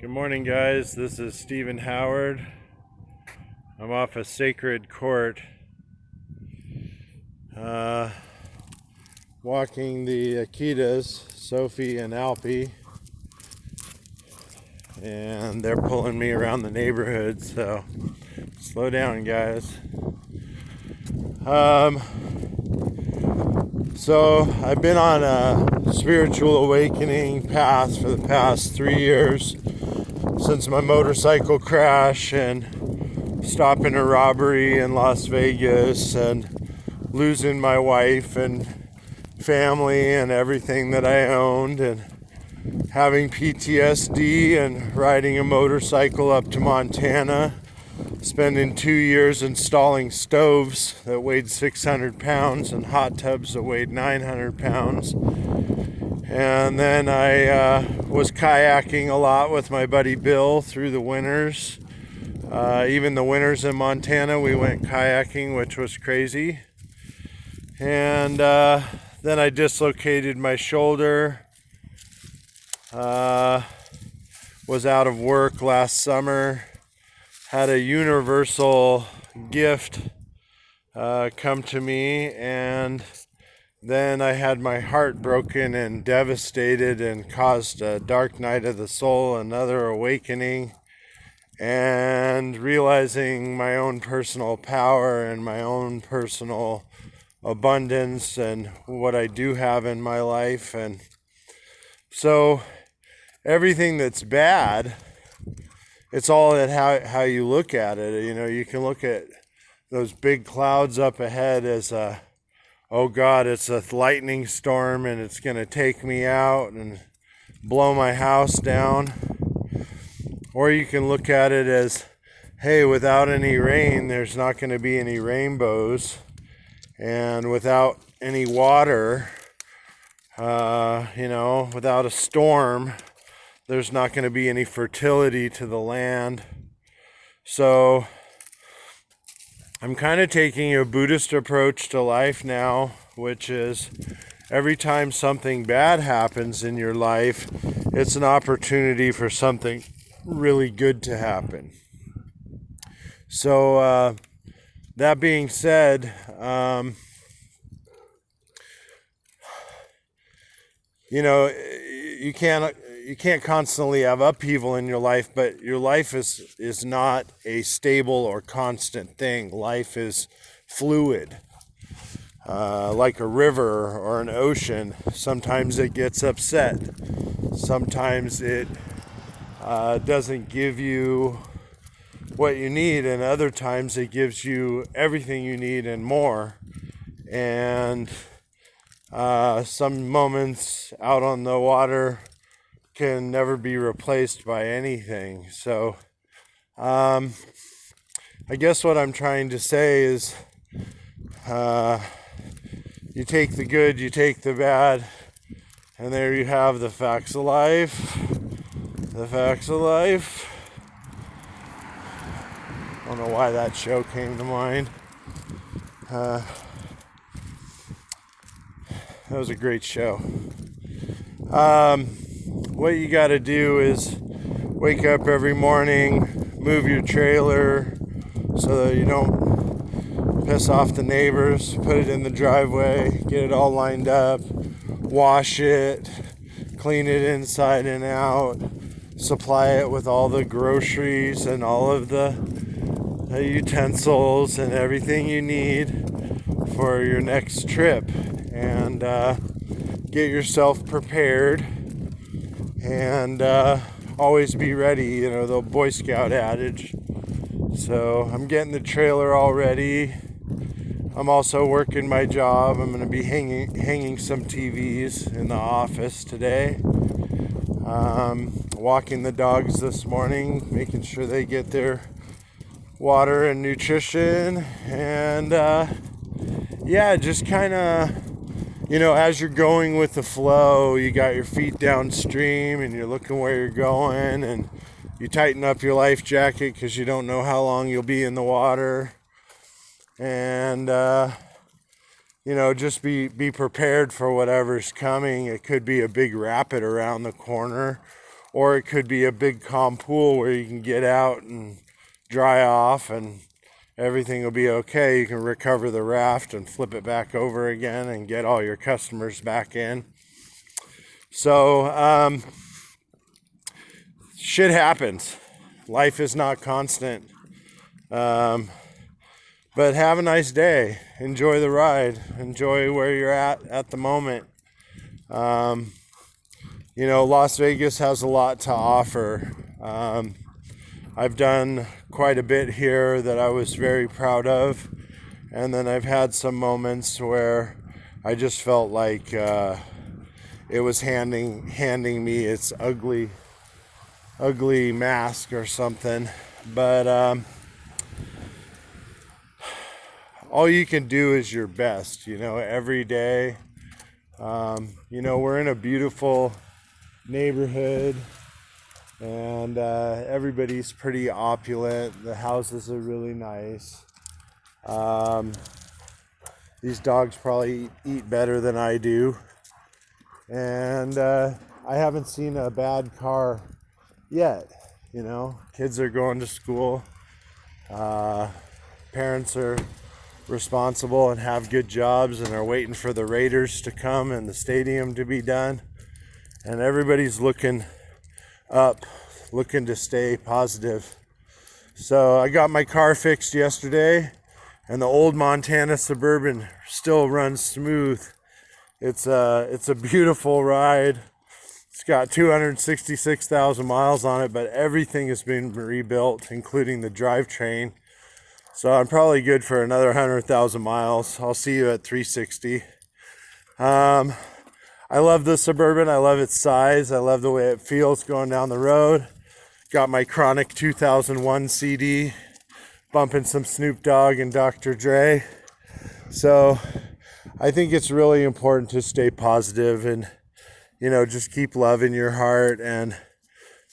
Good morning, guys. This is Stephen Howard. I'm off a Sacred Court, uh, walking the Akitas, Sophie and Alpie, and they're pulling me around the neighborhood, so slow down, guys. So I've been on a spiritual awakening path for the past 3 years since my motorcycle crash and stopping a robbery in Las Vegas and losing my wife and family and everything that I owned, and having PTSD and riding a motorcycle up to Montana, spending 2 years installing stoves that weighed 600 pounds and hot tubs that weighed 900 pounds. And then I was kayaking a lot with my buddy Bill through the winters. Even the winters in Montana, we went kayaking, which was crazy. And then I dislocated my shoulder. Was out of work last summer. Had a universal gift come to me, and then I had my heart broken and devastated and caused a dark night of the soul, another awakening, and realizing my own personal power and my own personal abundance and what I do have in my life. And so everything that's bad, it's all at how you look at it. You know, you can look at those big clouds up ahead as oh God, it's a lightning storm and it's going to take me out and blow my house down. Or you can look at it as, hey, without any rain, there's not going to be any rainbows. And without any water, without a storm, there's not going to be any fertility to the land. So I'm kind of taking a Buddhist approach to life now, which is every time something bad happens in your life, it's an opportunity for something really good to happen. So that being said, you can't constantly have upheaval in your life, but your life is not a stable or constant thing. Life is fluid, like a river or an ocean. Sometimes it gets upset. Sometimes it doesn't give you what you need, and other times it gives you everything you need and more. And some moments out on the water can never be replaced by anything. So I guess what I'm trying to say is you take the good, you take the bad, and there you have the facts of life. The facts of life. I don't know why that show came to mind. That was a great show. What you got to do is wake up every morning, move your trailer so that you don't piss off the neighbors, put it in the driveway, get it all lined up, wash it, clean it inside and out, supply it with all the groceries and all of the utensils and everything you need for your next trip, and get yourself prepared, and always be ready, the Boy Scout adage. So I'm getting the trailer all ready. I'm also working my job. I'm going to be hanging some TVs in the office today. Walking the dogs this morning, making sure they get their water and nutrition, and just kind of, as you're going with the flow, you got your feet downstream and you're looking where you're going, and you tighten up your life jacket because you don't know how long you'll be in the water, and just be prepared for whatever's coming. It could be a big rapid around the corner, or it could be a big calm pool where you can get out and dry off and everything will be okay. You can recover the raft and flip it back over again and get all your customers back in. So shit happens. Life is not constant. But have a nice day. Enjoy the ride. Enjoy where you're at the moment. Las Vegas has a lot to offer. I've done quite a bit here that I was very proud of. And then I've had some moments where I just felt like it was handing me its ugly mask or something. But all you can do is your best, every day. We're in a beautiful neighborhood and everybody's pretty opulent. The houses are really nice. These dogs probably eat better than I do. And I haven't seen a bad car yet. Kids are going to school. Parents are responsible and have good jobs and are waiting for the Raiders to come and the stadium to be done. And everybody's looking up, looking to stay positive. So I got my car fixed yesterday, and the old Montana Suburban still runs smooth. It's a beautiful ride. It's got 266,000 miles on it, but everything has been rebuilt, including the drivetrain. So I'm probably good for another 100,000 miles. I'll see you at 360. I love the Suburban. I love its size. I love the way it feels going down the road. Got my Chronic 2001 CD, bumping some Snoop Dogg and Dr. Dre. So I think it's really important to stay positive and, just keep love in your heart and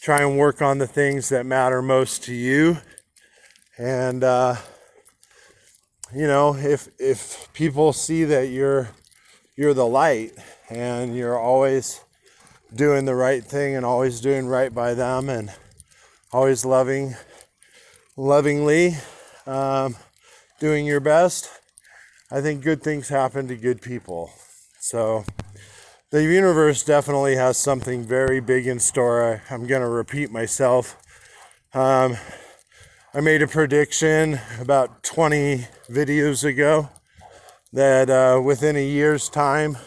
try and work on the things that matter most to you. And, if people see that you're the light and you're always doing the right thing and always doing right by them and always lovingly doing your best, I think good things happen to good people. So the universe definitely has something very big in store. I'm going to repeat myself. I made a prediction about 20 videos ago that within a year's time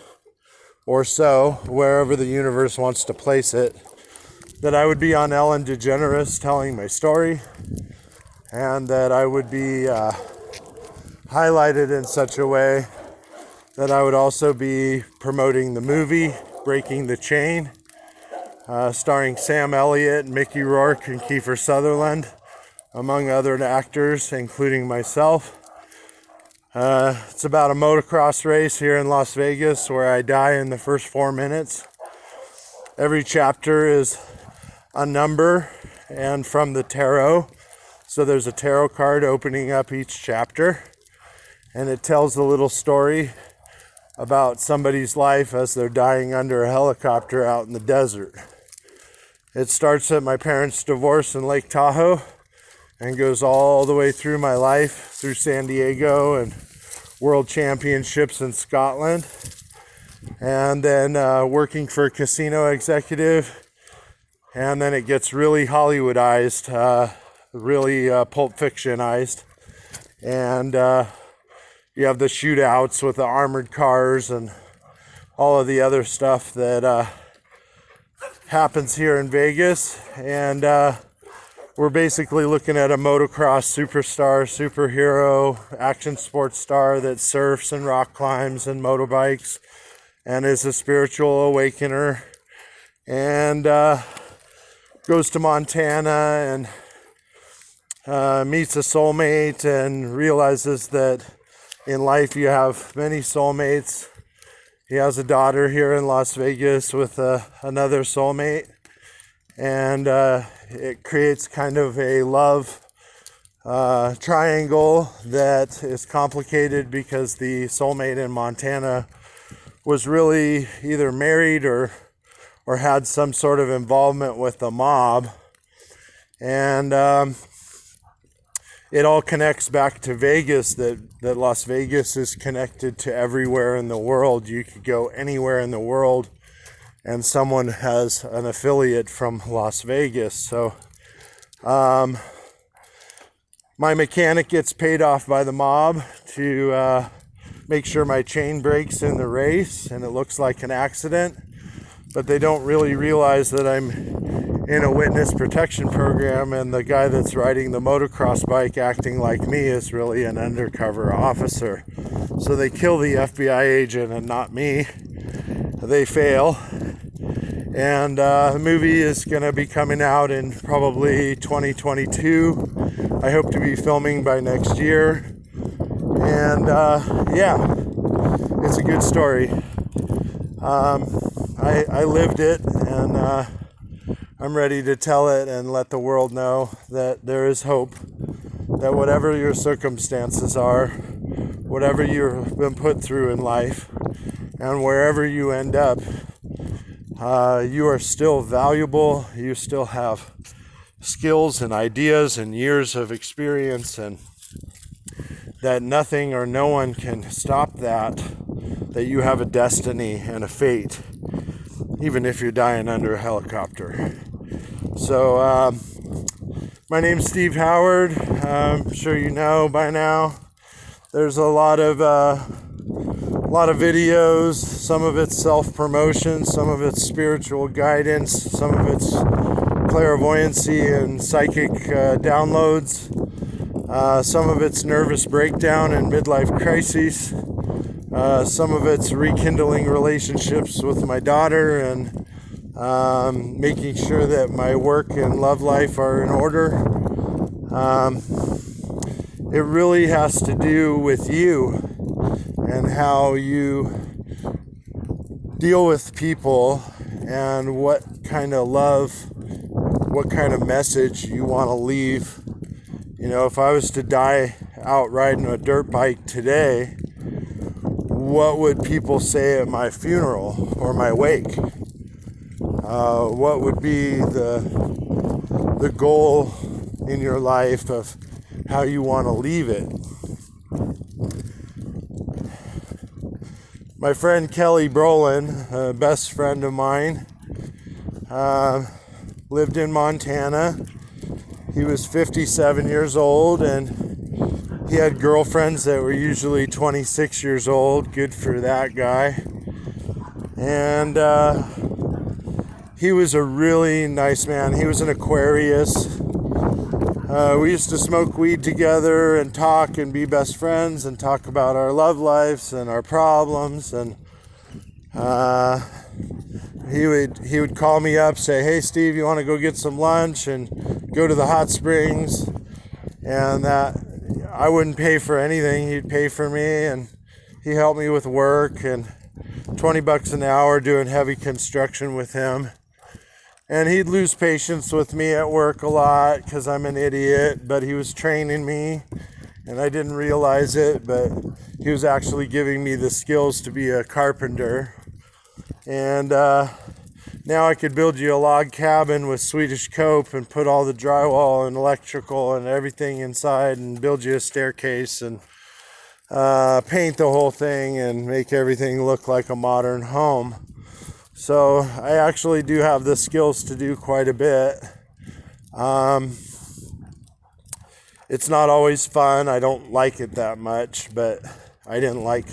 or so, wherever the universe wants to place it, that I would be on Ellen DeGeneres telling my story, and that I would be highlighted in such a way that I would also be promoting the movie Breaking the Chain, starring Sam Elliott, Mickey Rourke, and Kiefer Sutherland, among other actors, including myself. It's about a motocross race here in Las Vegas where I die in the first 4 minutes. Every chapter is a number and from the tarot. So there's a tarot card opening up each chapter, and it tells a little story about somebody's life as they're dying under a helicopter out in the desert. It starts at my parents' divorce in Lake Tahoe and goes all the way through my life, through San Diego and world championships in Scotland, and then working for a casino executive, and then it gets really Hollywoodized, really Pulp Fictionized, and you have the shootouts with the armored cars and all of the other stuff that happens here in Vegas. And we're basically looking at a motocross superhero, action sports star that surfs and rock climbs and motorbikes and is a spiritual awakener, and goes to Montana and meets a soulmate and realizes that in life you have many soulmates. He has a daughter here in Las Vegas with another soulmate, and it creates kind of a love triangle that is complicated because the soulmate in Montana was really either married or or had some sort of involvement with the mob. And it all connects back to Vegas, that Las Vegas is connected to everywhere in the world. You could go anywhere in the world and someone has an affiliate from Las Vegas. So my mechanic gets paid off by the mob to make sure my chain breaks in the race and it looks like an accident, but they don't really realize that I'm in a witness protection program, and the guy that's riding the motocross bike acting like me is really an undercover officer. So they kill the FBI agent and not me. They fail. And the movie is going to be coming out in probably 2022. I hope to be filming by next year. And yeah, it's a good story. I lived it, and I'm ready to tell it and let the world know that there is hope, that whatever your circumstances are, whatever you've been put through in life, and wherever you end up, you are still valuable. You still have skills and ideas and years of experience, and that nothing or no one can stop that you have a destiny and a fate, even if you're dying under a helicopter. So my name's Steve Howard. I'm sure you know by now. There's a lot of videos. Some of it's self-promotion, some of it's spiritual guidance, some of it's clairvoyancy and psychic downloads. Some of it's nervous breakdown and midlife crises. Some of it's rekindling relationships with my daughter and making sure that my work and love life are in order. It really has to do with you and how you deal with people and what kind of love, what kind of message you want to leave. You know, if I was to die out riding a dirt bike today, what would people say at my funeral or my wake? What would be the goal in your life of how you want to leave it? My friend Kelly Brolin, a best friend of mine, lived in Montana. He was 57 years old, and he had girlfriends that were usually 26 years old. Good for that guy. And he was a really nice man. He was an Aquarius. We used to smoke weed together and talk and be best friends and talk about our love lives and our problems. And he would call me up, say, "Hey Steve, you want to go get some lunch and go to the hot springs?" And that I wouldn't pay for anything. He'd pay for me, and he helped me with work, and $20 an hour doing heavy construction with him. And he'd lose patience with me at work a lot because I'm an idiot, but he was training me, and I didn't realize it, but he was actually giving me the skills to be a carpenter. And now I could build you a log cabin with Swedish cope and put all the drywall and electrical and everything inside and build you a staircase and paint the whole thing and make everything look like a modern home. So I actually do have the skills to do quite a bit. It's not always fun. I don't like it that much, but I didn't like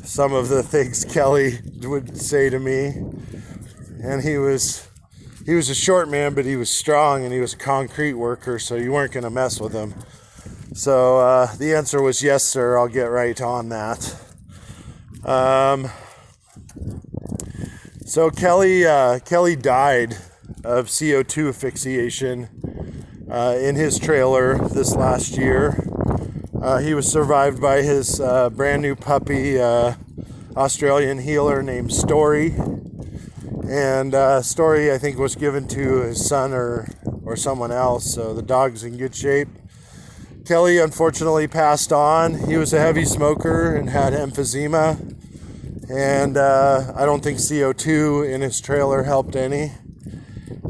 some of the things Kelly would say to me. And he was a short man, but he was strong, and he was a concrete worker, so you weren't going to mess with him. So the answer was yes, sir. I'll get right on that. So Kelly died of CO2 asphyxiation in his trailer this last year. He was survived by his brand new puppy, Australian healer named Story. And Story, I think, was given to his son or someone else, so the dog's in good shape. Kelly unfortunately passed on. He was a heavy smoker and had emphysema. And I don't think CO2 in his trailer helped any.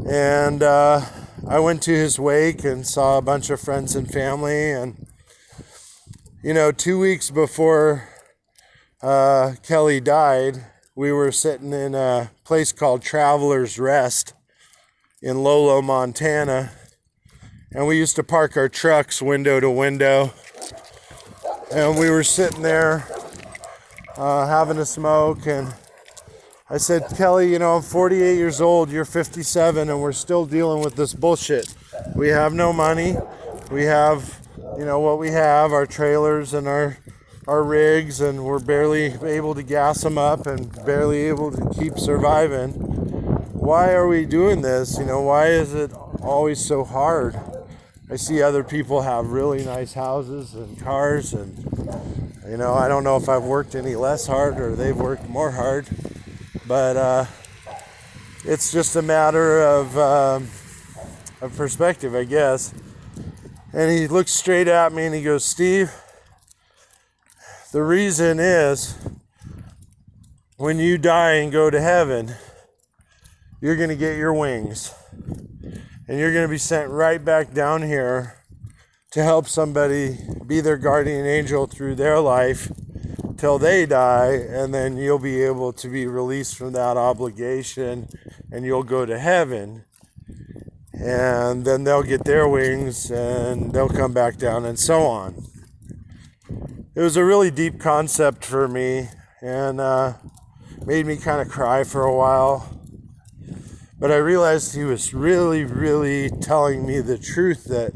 And I went to his wake and saw a bunch of friends and family. And, 2 weeks before Kelly died, we were sitting in a place called Traveler's Rest in Lolo, Montana. And we used to park our trucks window to window. And we were sitting there having a smoke. And I said, Kelly, I'm 48 years old, you're 57, and we're still dealing with this bullshit. We have no money. We have, what we have, our trailers and our rigs, and we're barely able to gas them up and barely able to keep surviving. Why are we doing this? Why is it always so hard? I see other people have really nice houses and cars, and, I don't know if I've worked any less hard or they've worked more hard. But it's just a matter of perspective, I guess. And he looked straight at me and he goes, Steve, the reason is when you die and go to heaven, you're going to get your wings. And you're going to be sent right back down here to help somebody be their guardian angel through their life till they die, and then you'll be able to be released from that obligation and you'll go to heaven, and then they'll get their wings and they'll come back down, and so on. It was a really deep concept for me, and made me kind of cry for a while, but I realized he was really, really telling me the truth that,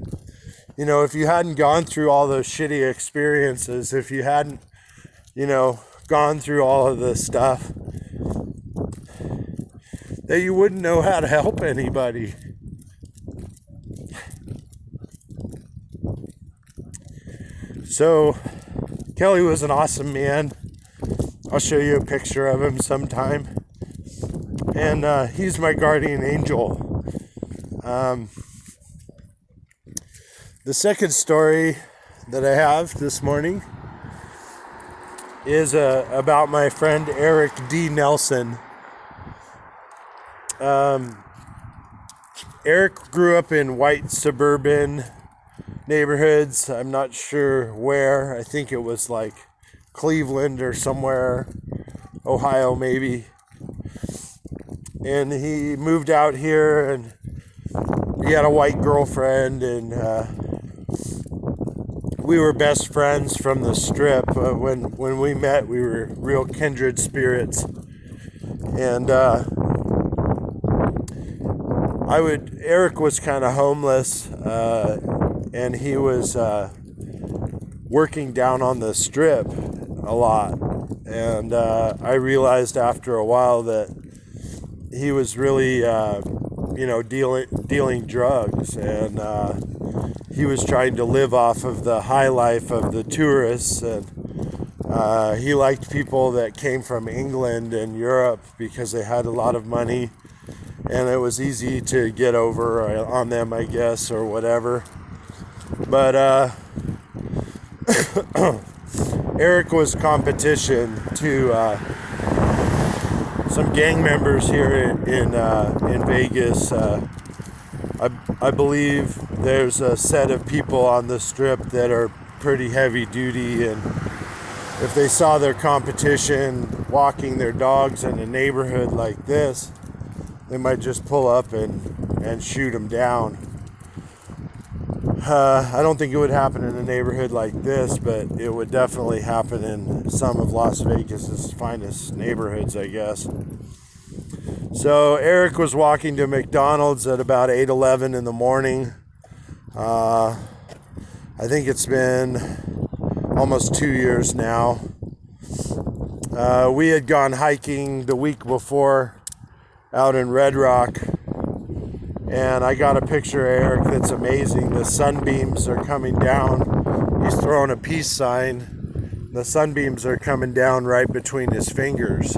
if you hadn't gone through all those shitty experiences, if you hadn't gone through all of this stuff, that you wouldn't know how to help anybody. So, Kelly was an awesome man. I'll show you a picture of him sometime. And he's my guardian angel. The second story that I have this morning is about my friend Eric D. Nelson. Eric grew up in white suburban neighborhoods. I'm not sure where. I think it was like Cleveland or somewhere, Ohio maybe. And he moved out here, and he had a white girlfriend, and we were best friends from the strip. When we met, we were real kindred spirits. And Eric was kind of homeless, and he was working down on the strip a lot. And I realized after a while that he was really, dealing drugs, and he was trying to live off of the high life of the tourists, and he liked people that came from England and Europe because they had a lot of money, and it was easy to get over on them, I guess, or whatever. But Eric was competition to some gang members here in Vegas. I believe there's a set of people on the strip that are pretty heavy duty, and if they saw their competition walking their dogs in a neighborhood like this, they might just pull up and shoot them down. I don't think it would happen in a neighborhood like this, but it would definitely happen in some of Las Vegas's finest neighborhoods, I guess. So Eric was walking to McDonald's at about 8:11 in the morning. I think it's been almost 2 years now. We had gone hiking the week before out in Red Rock, and I got a picture of Eric that's amazing. The sunbeams are coming down. He's throwing a peace sign. The sunbeams are coming down right between his fingers.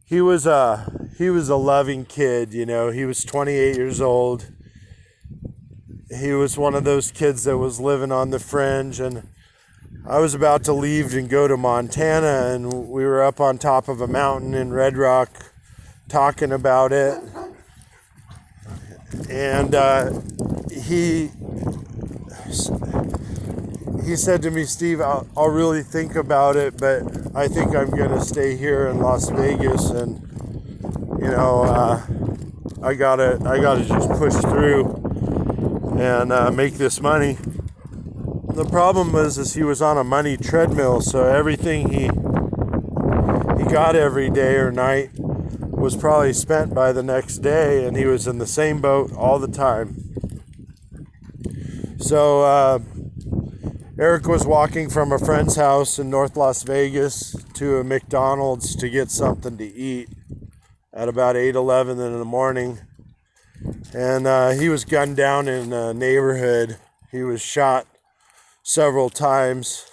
He was a loving kid, He was 28 years old. He was one of those kids that was living on the fringe, and I was about to leave and go to Montana, and we were up on top of a mountain in Red Rock talking about it. And he said to me, Steve, I'll really think about it, but I think I'm going to stay here in Las Vegas, and I gotta just push through and make this money. The problem is he was on a money treadmill, so everything he got every day or night was probably spent by the next day, and he was in the same boat all the time. So Eric was walking from a friend's house in North Las Vegas to a McDonald's to get something to eat at about 8:11 in the morning, and he was gunned down in a neighborhood. He was shot several times,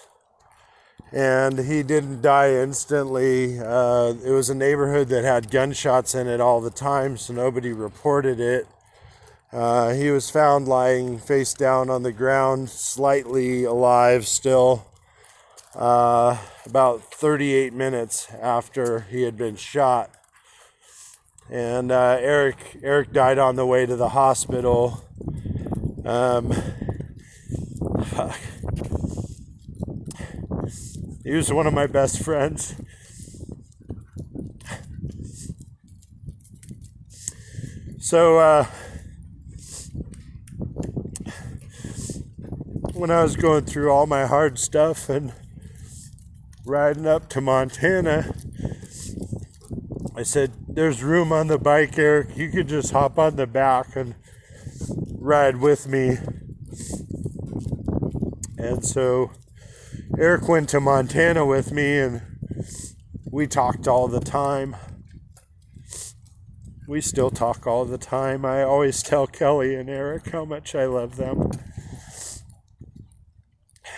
and he didn't die instantly. It was a neighborhood that had gunshots in it all the time, so nobody reported it. He was found lying face down on the ground, slightly alive still, about 38 minutes after he had been shot. And Eric died on the way to the hospital. He was one of my best friends. So when I was going through all my hard stuff and riding up to Montana, I said, there's room on the bike, Eric. You could just hop on the back and ride with me. And so Eric went to Montana with me, and we talked all the time. We still talk all the time. I always tell Kelly and Eric how much I love them,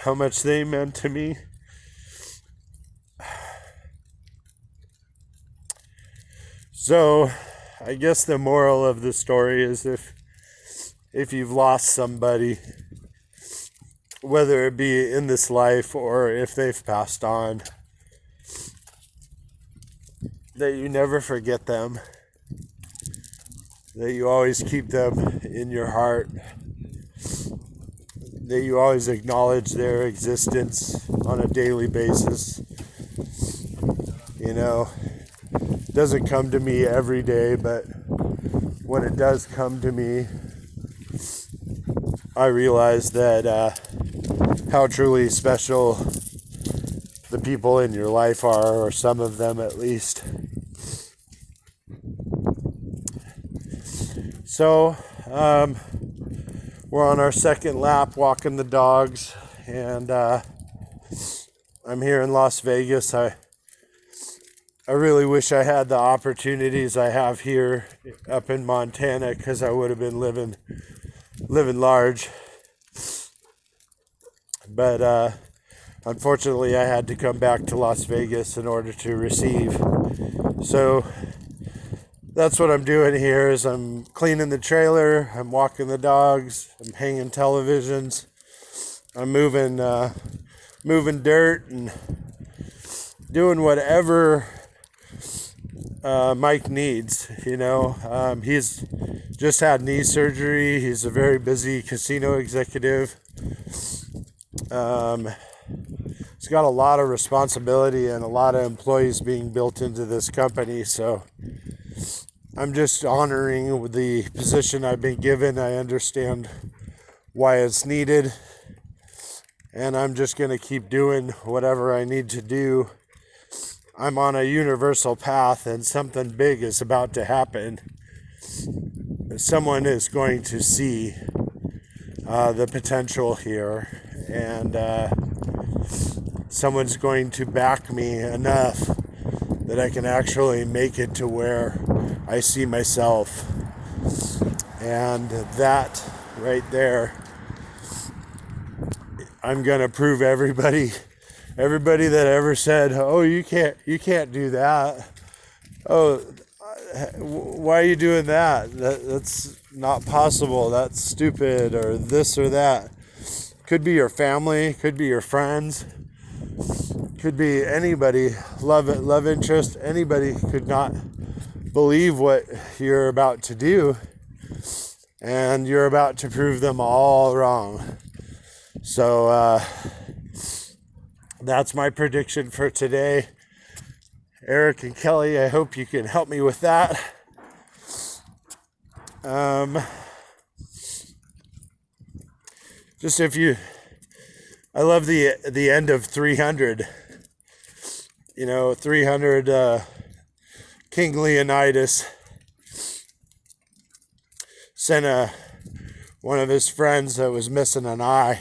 how much they meant to me. So I guess the moral of the story is if you've lost somebody, whether it be in this life or if they've passed on, that you never forget them, that you always keep them in your heart, that you always acknowledge their existence on a daily basis. It doesn't come to me every day, but when it does come to me, I realize that how truly special the people in your life are, or some of them at least. So we're on our second lap walking the dogs, and I'm here in Las Vegas. I really wish I had the opportunities I have here up in Montana, because I would have been living large. But unfortunately, I had to come back to Las Vegas in order to receive. So that's what I'm doing here, is I'm cleaning the trailer, I'm walking the dogs, I'm hanging televisions, I'm moving dirt and doing whatever Mike needs. He's just had knee surgery. He's a very busy casino executive. He's got a lot of responsibility and a lot of employees being built into this company, so I'm just honoring the position I've been given. I understand why it's needed, and I'm just going to keep doing whatever I need to do. I'm on a universal path, and something big is about to happen. Someone is going to see the potential here, and someone's going to back me enough that I can actually make it to where I see myself. And that right there, I'm going to prove everybody that ever said, oh, you can't do that. Oh, why are you doing that? That's not possible. That's stupid, or this or that. Could be your family, could be your friends. Could be anybody, love interest, anybody could not believe what you're about to do, and you're about to prove them all wrong. So that's my prediction for today. Eric and Kelly, I hope you can help me with that. Just I love the end of 300. 300, King Leonidas sent one of his friends that was missing an eye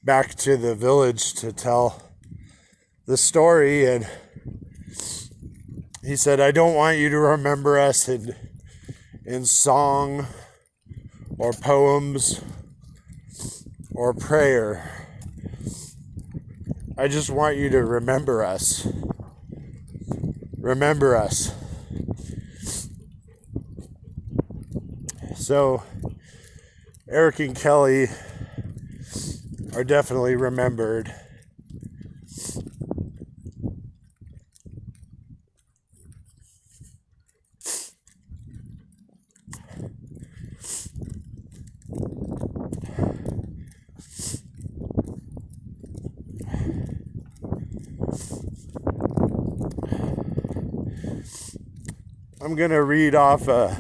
back to the village to tell the story, and he said, I don't want you to remember us in song or poems or prayer. I just want you to remember us. Remember us. So, Eric and Kelly are definitely remembered. I'm going to read off a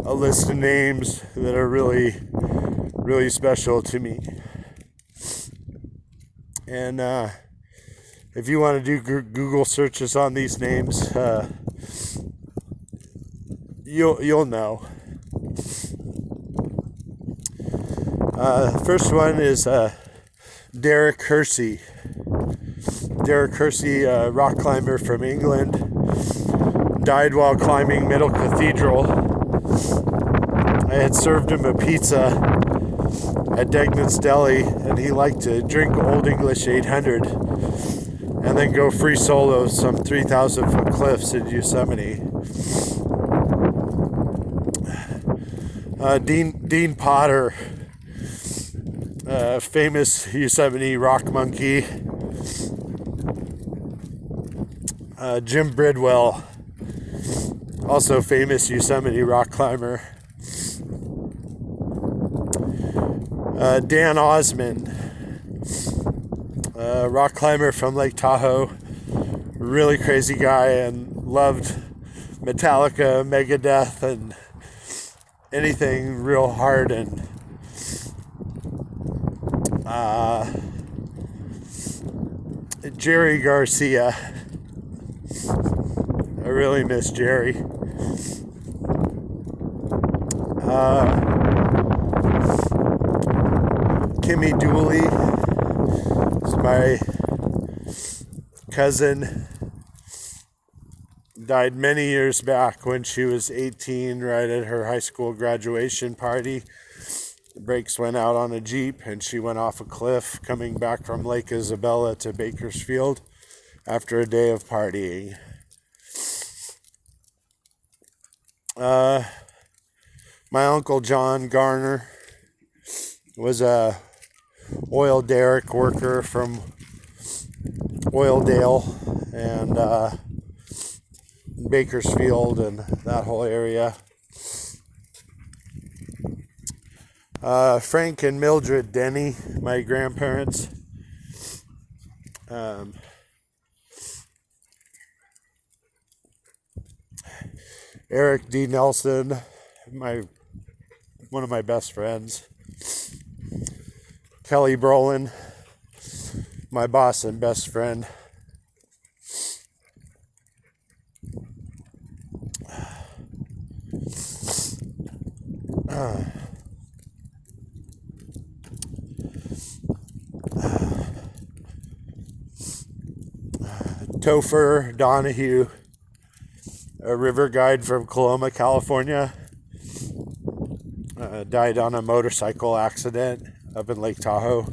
list of names that are really, really special to me. And if you want to do Google searches on these names, you'll know. First one is Derek Hersey. Derek Hersey, rock climber from England, died while climbing Middle Cathedral. I had served him a pizza at Degnan's Deli, and he liked to drink Old English 800 and then go free solo some 3,000 foot cliffs in Yosemite. Dean Potter, famous Yosemite rock monkey. Jim Bridwell, also famous Yosemite rock climber. Dan Osmond, rock climber from Lake Tahoe, really crazy guy, and loved Metallica, Megadeth, and anything real hard. And Jerry Garcia, I really miss Jerry. Kimmy Dooley is my cousin. Died many years back when she was 18, right at her high school graduation party. The brakes went out on a Jeep and she went off a cliff coming back from Lake Isabella to Bakersfield after a day of partying. My uncle John Garner was a oil derrick worker from Oildale and Bakersfield and that whole area. Frank and Mildred Denny, my grandparents. Eric D. Nelson, one of my best friends. Kelly Brolin, my boss and best friend. Topher Donahue, a river guide from Coloma, California, died on a motorcycle accident up in Lake Tahoe.